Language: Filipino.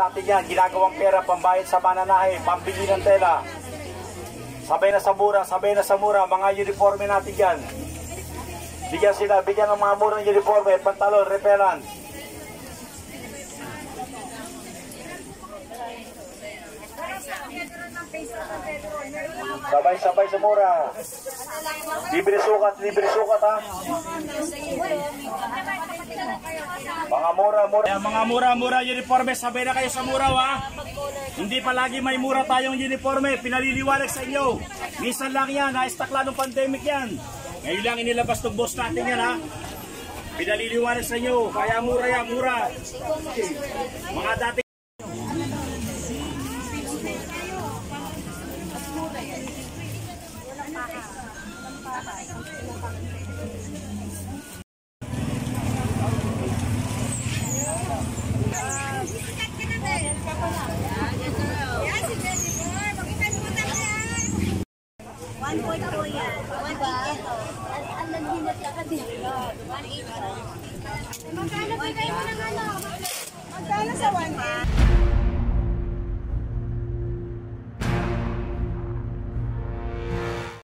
natin yan. Ginagawang pera, pambayad sa mananahe, pambili ng tela. Sabay na sa mura, mga uniforme natin yan. Bigyan ng mga murang uniforme, pantalon, repellent. Sabay sa mura. Libre sukat ha. Mga mura uniforme, sabay na kayo sa mura ha. Hindi palagi may mura tayong uniforme, pinaliliwanag sa inyo. Minsan lang yan, na-stock lang ng pandemic yan. Ngayon lang inilabas ng boss natin yan ha. Pinaliliwanag sa inyo, kaya mura yan, mura. Mga dati Magkano sa 1?